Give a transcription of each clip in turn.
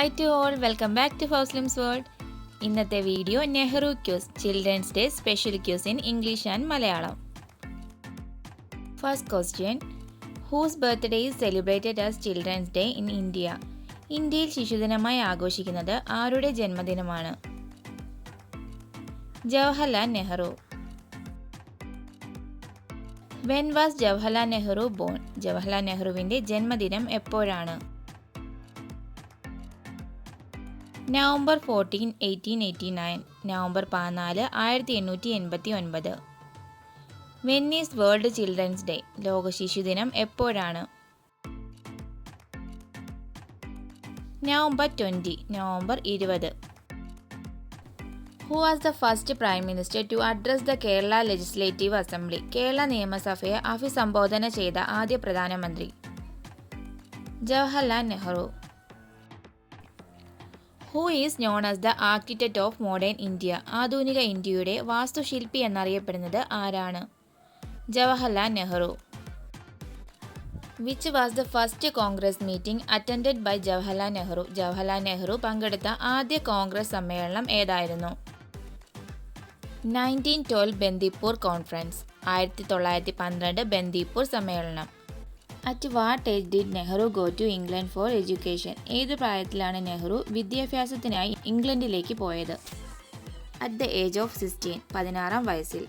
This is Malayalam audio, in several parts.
Hi to all, welcome back to FouzLimz World. ഇന്നത്തെ video Nehru quiz children's day special quiz in English and Malayalam. First question, whose birthday is celebrated as children's day in India? ഇന്ത്യയിൽ ശിശുദിനമായി ആഘോഷിക്കുന്നത് ആരുടെ ജന്മദിനമാണ്? Jawaharlal Nehru. When was Jawaharlal Nehru born? Jawaharlal നെഹ്റുവിൻ്റെ ജന്മദിനം എപ്പോഴാണ്? November 14, 1889. November 14, 1889. When is world children's day? ലോക ശിശുദിനം എപ്പോഴാണ്? November 20, November 20. Who was the first prime minister to address the Kerala legislative assembly? Kerala നിയമസഭയെ അഭിസംബോധന ചെയ്ത ആദ്യ പ്രധാനമന്ത്രി? Jawaharlal Nehru. Who is known as the architect of modern India? ആധുനിക ഇന്ത്യയുടെ വാസ്തുശില്പി എന്നറിയപ്പെടുന്നത് ആരാണ്? Jawaharlal Nehru. Which was the first Congress meeting attended by Jawaharlal Nehru? Jawaharlal Nehru പങ്കെടുത്ത ആദ്യ കോൺഗ്രസ് സമ്മേളനം ഏതായിരുന്നു? 1912 ബന്ദിപ്പൂർ കോൺഫറൻസ്. 1912 ബന്ദിപ്പൂർ സമ്മേളനം. At what age did Nehru go to England for education? ഏതു പ്രായത്തിലാണ് നെഹ്റു വിദ്യാഭ്യാസത്തിനായി ഇംഗ്ലണ്ടിലേക്ക് പോയത്? അറ്റ് ദ ഏജ് ഓഫ് 16, 16-ാം വയസ്സിൽ.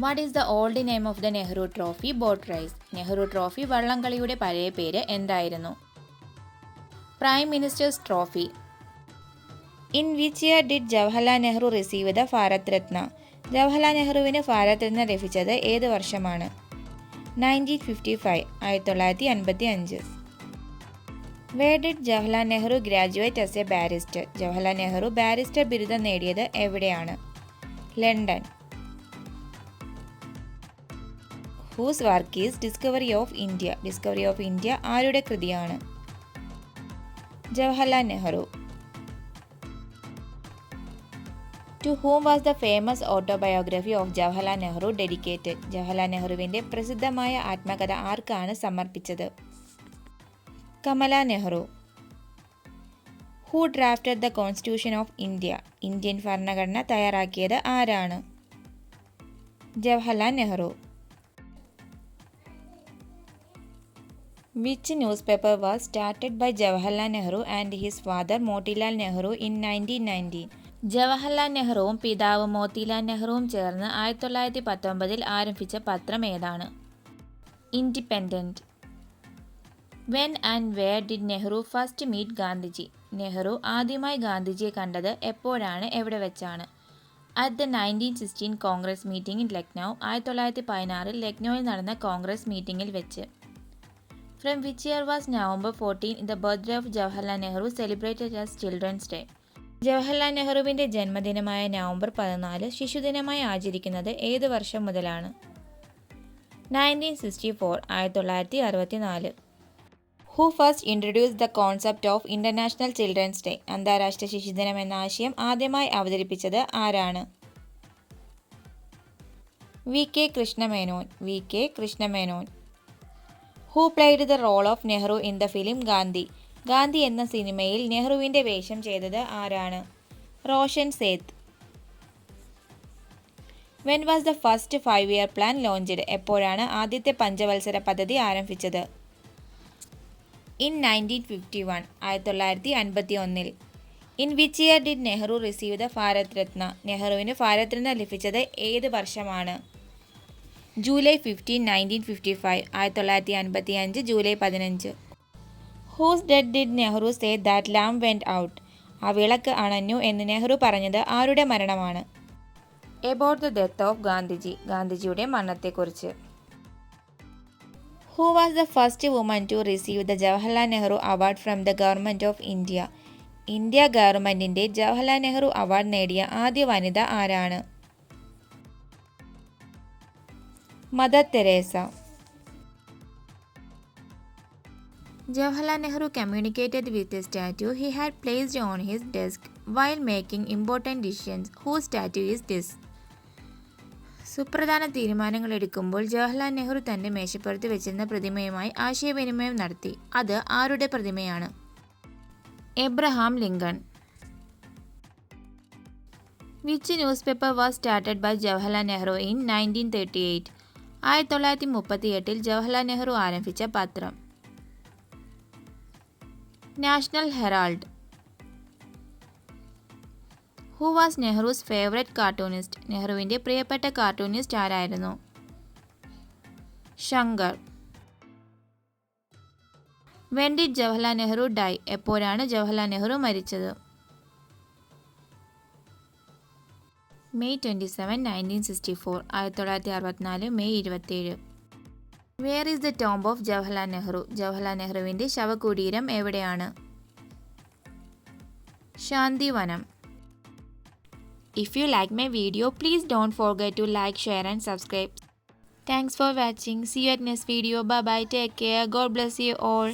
What is the old name of the Nehru trophy boat race? Nehru trophy വള്ളംകളിയുടെ പഴയ പേര് എന്തായിരുന്നു? Prime minister's trophy. In which year did Jawaharlal Nehru receive the Bharat Ratna? Jawaharlal നെഹ്റുവിന് ഭാരത് രത്ന ലഭിച്ചത് ഏത് വർഷമാണ്? 1955, 1955. Where did Jawaharlal Nehru graduate as a barrister? Jawaharlal Nehru barrister ബിരുദം നേടിയത് എവിടെയാണ്? London. Whose work is Discovery of India? Discovery of India ആരുടെ കൃതിയാണ്? Jawaharlal Nehru. To whom was the famous autobiography of Jawaharlal Nehru dedicated? Jawaharlal നെഹ്റുവിൻ്റെ പ്രസിദ്ധമായ ആത്മകഥ ആർക്കാണ് സമർപ്പിച്ചത്? Kamala Nehru. Who drafted the Constitution of India? Indian ഭരണഘടന തയ്യാറാക്കിയത് ആരാണ്? Jawaharlal Nehru. Which newspaper was started by Jawaharlal Nehru and his father Motilal Nehru in 1919? Jawaharlal നെഹ്റുവും പിതാവ് മോത്തിലാൽ നെഹ്റുവും ചേർന്ന് 1919 ആരംഭിച്ച പത്രം ഏതാണ്? Independent. When and where did Nehru first meet Gandhiji? നെഹ്റു ആദ്യമായി ഗാന്ധിജിയെ കണ്ടത് എപ്പോഴാണ്, എവിടെ വെച്ചാണ്? At the 1916 Congress meeting in Lucknow. 1916 ലക്നൌവിൽ നടന്ന കോൺഗ്രസ് മീറ്റിംഗിൽ വെച്ച്. From which year was November 14 the birthday of Jawaharlal Nehru celebrated as children's day? Jawaharlal നെഹ്റുവിൻ്റെ ജന്മദിനമായ നവംബർ 14 ശിശുദിനമായി ആചരിക്കുന്നത് ഏത് വർഷം മുതലാണ്? 1964, 1964. Who first introduce the concept of international children's day? അന്താരാഷ്ട്ര ശിശുദിനം എന്ന ആശയം ആദ്യമായി അവതരിപ്പിച്ചത് ആരാണ്? V K Krishna Menon. V K Krishna Menon. Who played the role of Nehru in the film Gandhi? Gandhi എന്ന സിനിമയിൽ നെഹ്റുവിൻ്റെ വേഷം ചെയ്തത് ആരാണ്? Roshan Seth. When was the first 5-year plan launched? എപ്പോഴാണ് ആദ്യത്തെ പഞ്ചവത്സര പദ്ധതി ആരംഭിച്ചത്? In 1951, 1951. In which year did Nehru receive the Bharat Ratna? നെഹ്റുവിന് Bharat Ratna ലഭിച്ചത് ഏത് വർഷമാണ്? July 15, 1955, 1955 July 15. Whose death did Nehru say that lamp went out? ആ വിളക്ക് അണഞ്ഞു എന്ന് നെഹ്റു പറഞ്ഞത് ആരുടെ മരണമാണ്? About the death of Gandhiji. ഗാന്ധിജിയുടെ മരണത്തെക്കുറിച്ച്. Who was the first woman to receive the Jawaharlal Nehru award from the government of India? India ഗവൺമെൻറ്റിൻ്റെ ജവഹർലാൽ നെഹ്റു അവാർഡ് നേടിയ ആദ്യ വനിത ആരാണ്? Mother Teresa. Jawaharlal Nehru communicated with a statue he had placed on his desk while making important decisions. Whose statue is this? സുപ്രധാന തീരുമാനങ്ങൾ എടുക്കുമ്പോൾ ജവഹർലാൽ നെഹ്റു തൻ്റെ മേശപ്പുറത്ത് വെച്ചിരുന്ന പ്രതിമയുമായി ആശയവിനിമയം നടത്തി. അത് ആരുടെ പ്രതിമയാണ്? Abraham Lincoln. Which newspaper was started by Jawaharlal Nehru in 1938? 1938-ൽ Jawaharlal Nehru ആരംഭിച്ച പത്രം. National Herald. Who was Nehru's favorite cartoonist? നെഹ്റുവിൻ്റെ പ്രിയപ്പെട്ട കാർട്ടൂണിസ്റ്റ് ആരായിരുന്നു? Shankar. When did Jawaharlal Nehru die? എപ്പോഴാണ് ജവഹർലാൽ നെഹ്റു മരിച്ചത്? May 27, 1964. 1964 May 27. Where is the tomb of Jawaharlal Nehru? Jawaharlal നെഹ്റുവിൻ്റെ ശവകുടീരം എവിടെയാണ്? Shanthivanam. If you like my video, please don't forget to like, share and subscribe. Thanks for watching. See you at next video. Bye bye. Take care. God bless you all.